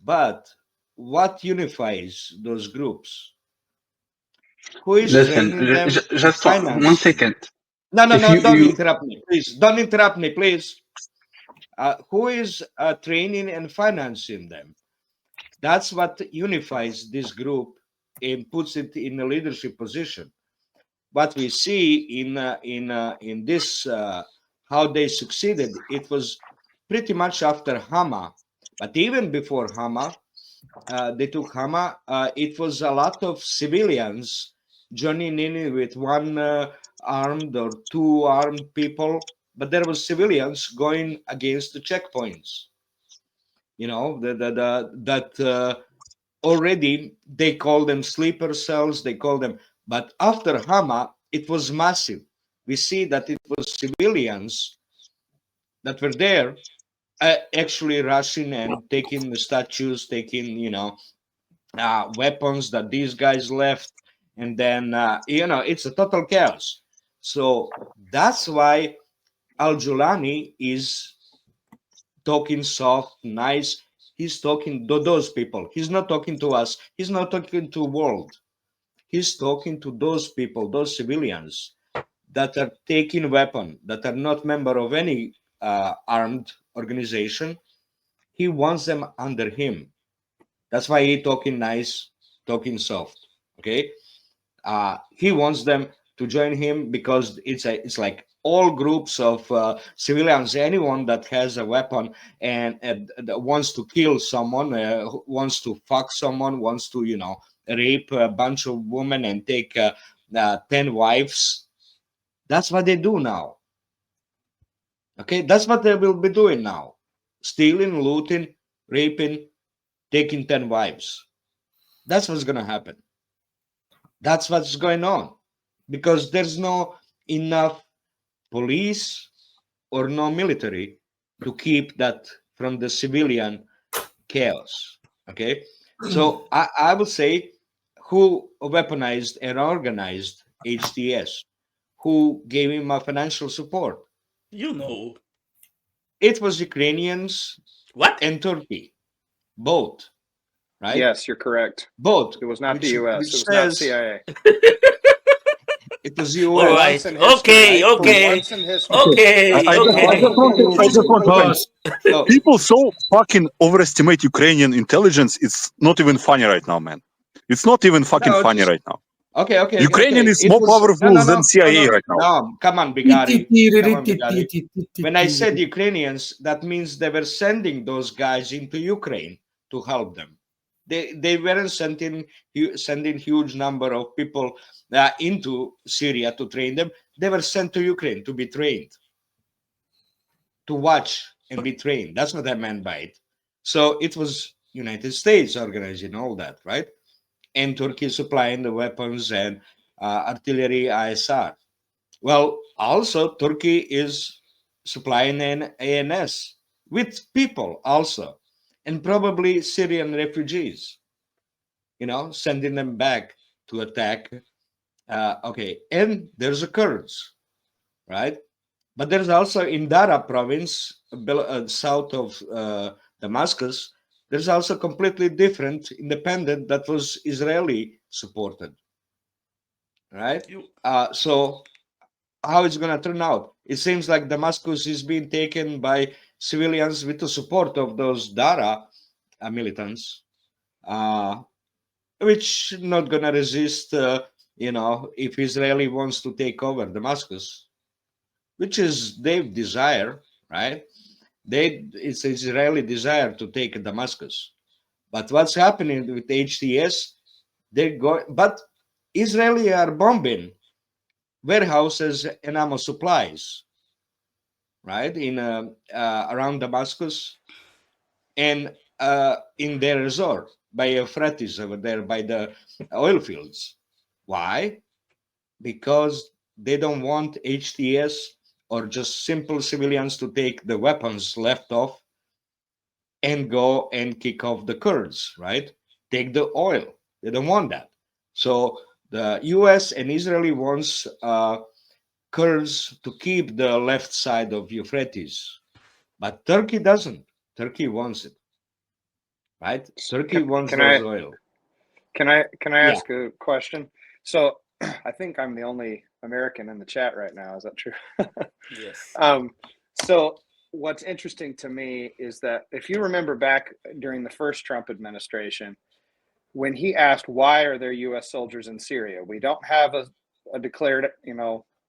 But what unifies those groups? Who is Listen, training them to just one finance? second. No, If don't you interrupt me, please. Don't interrupt me, please. Who is training and financing them? That's what unifies this group and puts it in a leadership position. What we see in this how they succeeded, it was pretty much after Hama, but even before Hama, they took Hama. It was a lot of civilians joining in with one armed or two armed people, but there was civilians going against the checkpoints. You know, that already they call them sleeper cells. They call them, but after Hama, it was massive. We see that it was civilians that were there, actually rushing and taking the statues, taking weapons that these guys left, and then it's a total chaos. So that's why Al-Julani is talking soft, nice. He's talking to those people. He's not talking to us. He's not talking to world. He's talking to those people, those civilians that are taking weapon, that are not member of any armed organization. He wants them under him. That's why he talking nice, talking soft. Okay, he wants them to join him because it's like all groups of civilians, anyone that has a weapon and that wants to kill someone, wants to fuck someone, wants to rape a bunch of women and take 10 wives. That's what they do now. Okay, that's what they will be doing now: stealing, looting, raping, taking 10 wives. That's what's going to happen. That's what's going on, because there's no enough police or no military to keep that from the civilian chaos. Okay, so I would say, who weaponized and organized HTS? Who gave him a financial support? You know. It was Ukrainians What? and Turkey, both, right? Yes, you're correct. Both. It was not the U.S. Which It was not says CIA. it was All US. right. Once in history, Okay. right? For Okay. once in history. Okay. I Okay. just want to Pause. So, people so fucking overestimate Ukrainian intelligence. It's not even funny right now, man. It's not even fucking no, funny just right now. okay. Ukrainian is It more was powerful than CIA right now. No, come on, Bigari. Come on, Bigari. When I said Ukrainians, that means they were sending those guys into Ukraine to help them. They weren't sending huge number of people into Syria to train them. They were sent to Ukraine to be trained, to watch and be trained. That's what I meant by it. So it was United States organizing all that, right? And Turkey supplying the weapons and artillery, ISR. Well, also Turkey is supplying an ANS with people also, and probably Syrian refugees, sending them back to attack. Okay, and there's the Kurds, right? But there's also in Dara province, south of Damascus, there's also completely different independent that was Israeli supported, right? You. So how it's going to turn out? It seems like Damascus is being taken by civilians with the support of those Dara militants, which not going to resist, if Israeli wants to take over Damascus, which is their desire, right? It's Israeli desire to take Damascus. But what's happening with HTS? They're going, but Israeli are bombing warehouses and ammo supplies, right, in around Damascus and in their resort by Euphrates over there by the oil fields. Why? Because they don't want HTS or just simple civilians to take the weapons left off and go and kick off the Kurds, right? Take the oil. They don't want that. So the US and Israeli wants Kurds to keep the left side of Euphrates, but Turkey doesn't. Turkey wants it, right? Turkey wants Can those I oil. can I Yeah. ask a question? So I think I'm the only American in the chat right now. Is that true? Yes. So what's interesting to me is that if you remember back during the first Trump administration, when he asked why are there U.S. soldiers in Syria, we don't have a declared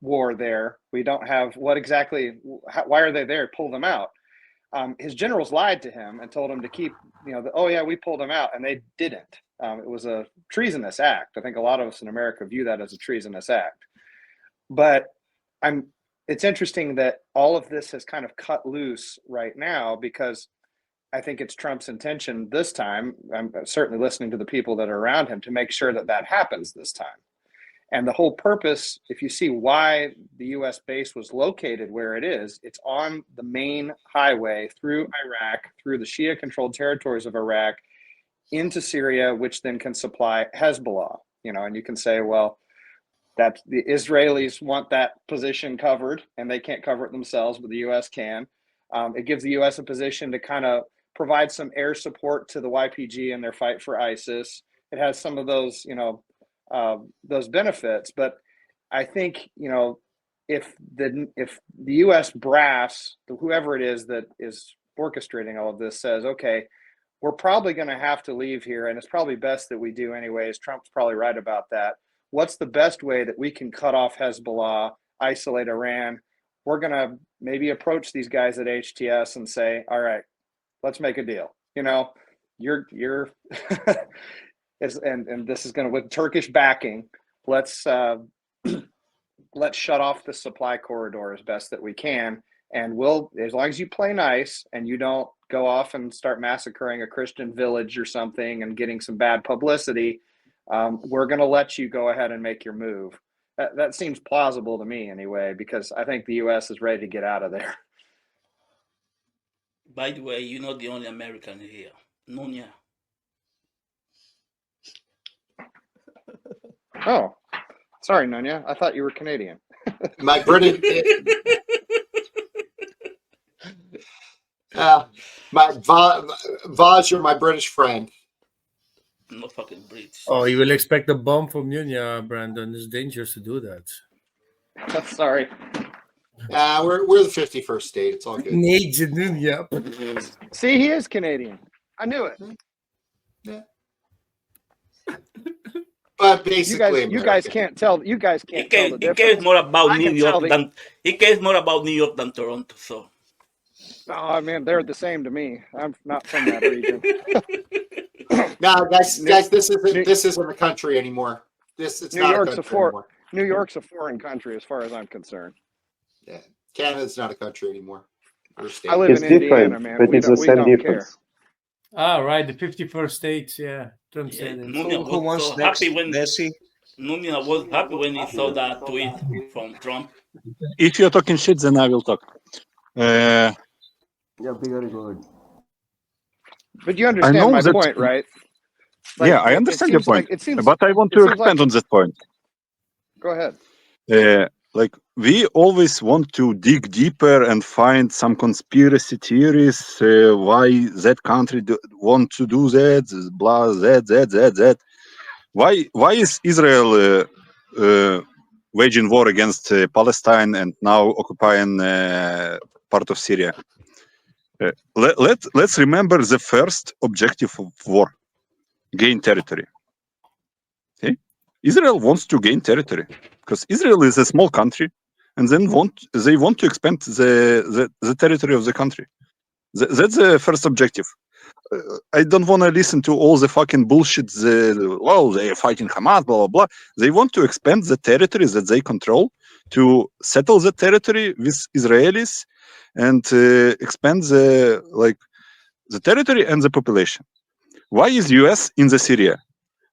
war there. We don't have why are they there? Pull them out. His generals lied to him and told him to keep, oh yeah, we pulled them out, and they didn't. It was a treasonous act. I think a lot of us in America view that as a treasonous act. But it's interesting that all of this has kind of cut loose right now, because I think it's Trump's intention this time. I'm certainly listening to the people that are around him to make sure that happens this time. And the whole purpose, if you see why the U.S. base was located where it is, it's on the main highway through Iraq, through the Shia-controlled territories of Iraq, into Syria, which then can supply Hezbollah. And you can say, well, that the Israelis want that position covered, and they can't cover it themselves, but the U.S. can. It gives the U.S. a position to kind of provide some air support to the YPG in their fight for ISIS. It has some of those, those benefits. But I think, if the U.S. brass, whoever it is that is orchestrating all of this, says, okay, we're probably going to have to leave here, and it's probably best that we do anyways. Trump's probably right about that. What's the best way that we can cut off Hezbollah, isolate Iran? We're going to maybe approach these guys at HTS and say, all right, let's make a deal. You're and this is going to, with Turkish backing, let's shut off the supply corridor as best that we can. And we'll, as long as you play nice and you don't go off and start massacring a Christian village or something and getting some bad publicity, we're going to let you go ahead and make your move. That seems plausible to me anyway, because I think the U.S. is ready to get out of there. By the way, you're not the only American here. Nunya. Oh, sorry, Nunya. I thought you were Canadian. My British, Vaz, you're my British friend. I'm not fucking British. Oh, you will expect a bomb from Nunya, Brandon. It's dangerous to do that. Sorry. We're the 51st state. It's all good. Canadian Nunya. See, he is Canadian. I knew it. Yeah. But basically, you guys can't tell. You guys He can't tell the cares difference. more about I New can tell York than he cares more about New York than Toronto. So. Oh man, they're the same to me. I'm not from that region. No, guys, this isn't a country anymore. It's New not York's a a country anymore. New York's a foreign country as far as I'm concerned. Yeah, Canada's not a country anymore. We're a state. I live It's in Indiana, different, man. but We it's the don't same care. difference. Ah, right. The 51st states. Yeah. Trump said it. Nunya Who was wants so next? happy when Desi? Nunya was happy when he saw that tweet from Trump. If you're talking shit, then I will talk. Yeah, very good. But you understand my that- point, right? Yeah, I understand your seems point, like- it seems- but I want it to seems expand like- on that point. Go ahead. Like, we always want to dig deeper and find some conspiracy theories, why that country want to do that, blah, that. Why is Israel waging war against Palestine and now occupying part of Syria? Let's remember the first objective of war: gain territory. Okay, Israel wants to gain territory because Israel is a small country, and then they want to expand the territory of the country. That's the first objective. I don't want to listen to all the fucking bullshit. They're fighting Hamas, blah blah blah. They want to expand the territory that they control, to settle the territory with Israelis, and expand the territory and the population. Why is U.S. in the Syria?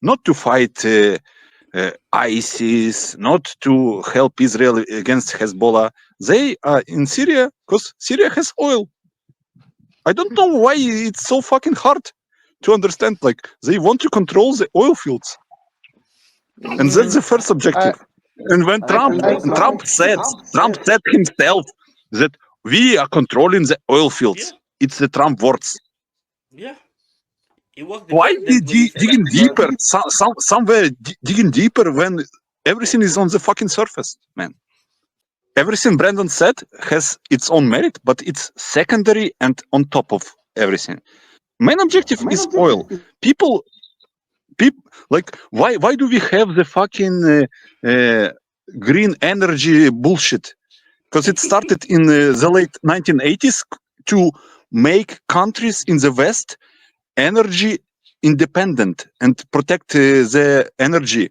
Not to fight ISIS, not to help Israel against Hezbollah. They are in Syria because Syria has oil. I don't know why it's so fucking hard to understand. Like, they want to control the oil fields, and that's the first objective. And when Trump said himself that we are controlling the oil fields, it's the Trump words. Yeah. It was the Why president when he said digging that. deeper? Somewhere digging deeper when everything is on the fucking surface, man. Everything Brandon said has its own merit, but it's secondary and on top of everything. Main objective is oil. People, like, why do we have the fucking green energy bullshit? Because it started in the late 1980s to make countries in the West energy independent and protect the energy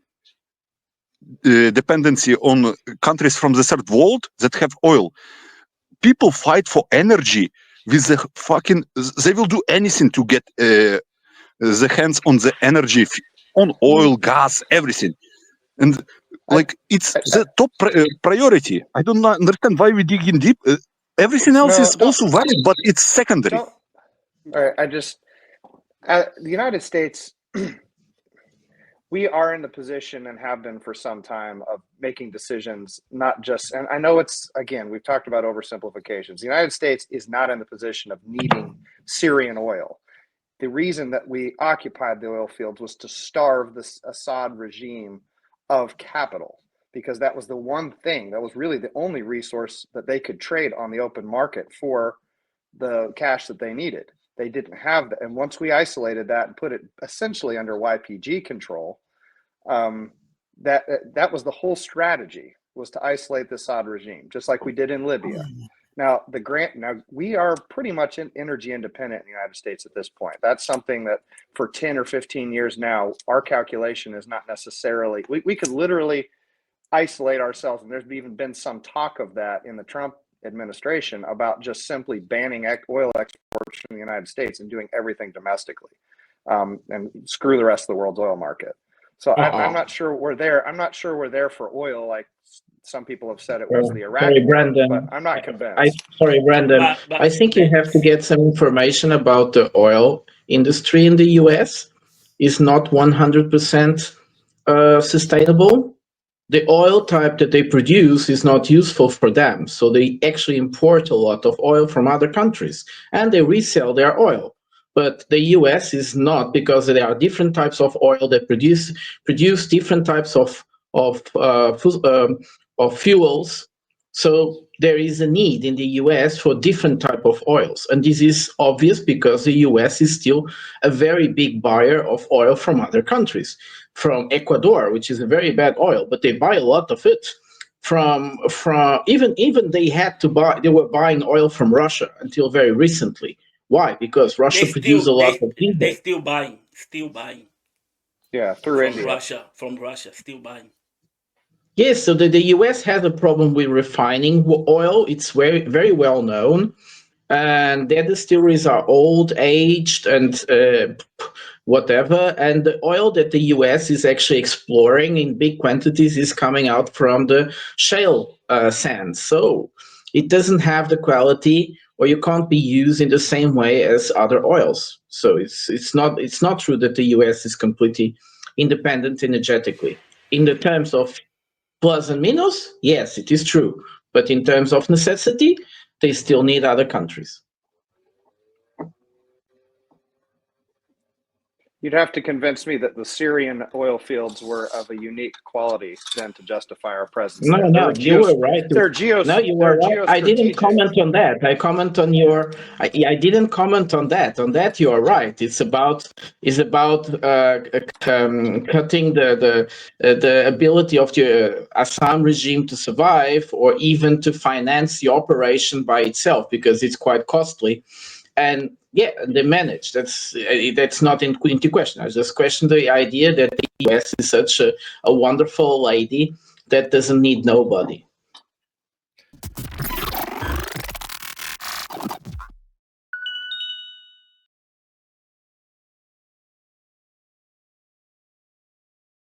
dependency on countries from the third world that have oil. People fight for energy with the fucking. They will do anything to get the hands on the energy, on oil, gas, everything. And like it's the top priority. I don't understand why we dig in deep. Everything else is also valid, but it's secondary. All right, the United States, we are in the position and have been for some time of making decisions, not just, and I know it's, again, we've talked about oversimplifications. The United States is not in the position of needing Syrian oil. The reason that we occupied the oil fields was to starve this Assad regime of capital, because that was the one thing, that was really the only resource that they could trade on the open market for the cash that they needed. They didn't have that. And once we isolated that and put it essentially under YPG control, that was the whole strategy, was to isolate the Assad regime, just like we did in Libya. Now, we are pretty much energy independent in the United States at this point. That's something that for 10 or 15 years now, our calculation is not necessarily, we could literally isolate ourselves. And there's even been some talk of that in the Trump administration about just simply banning oil exports from the United States and doing everything domestically, and screw the rest of the world's oil market. So I'm not sure we're there. I'm not sure we're there for oil like some people have said it was the Iraq Sorry, war, Brandon. but I'm not convinced. Sorry, Brandon. But I think you have to get some information about the oil industry in the US. It's not 100% sustainable. The oil type that they produce is not useful for them. So they actually import a lot of oil from other countries and they resell their oil. But the US is not, because there are different types of oil that produce different types of fuels. So there is a need in the US for different type of oils. And this is obvious because the US is still a very big buyer of oil from other countries. From Ecuador, which is a very bad oil, but they buy a lot of it. From even they were buying oil from Russia until very recently. Why? Because Russia produced a lot of diesel. They still buying. Yeah, through India. From Russia, still buying. Yes, so the US has a problem with refining oil. It's very, very well known. And their distilleries are old, aged, and whatever. And the oil that the US is actually exploring in big quantities is coming out from the shale sands. So it doesn't have the quality, or you can't be used in the same way as other oils. So it's not true that the US is completely independent energetically. In the terms of plus and minus, yes, it is true. But in terms of necessity, they still need other countries. You'd have to convince me that the Syrian oil fields were of a unique quality then to justify our presence. No, you were right. No, you were right. I didn't comment on that. I didn't comment on that. On that, you are right. It's about cutting the ability of the Assad regime to survive, or even to finance the operation by itself, because it's quite costly. And yeah, they manage. That's not into question. I just question the idea that the US is such a wonderful lady that doesn't need nobody.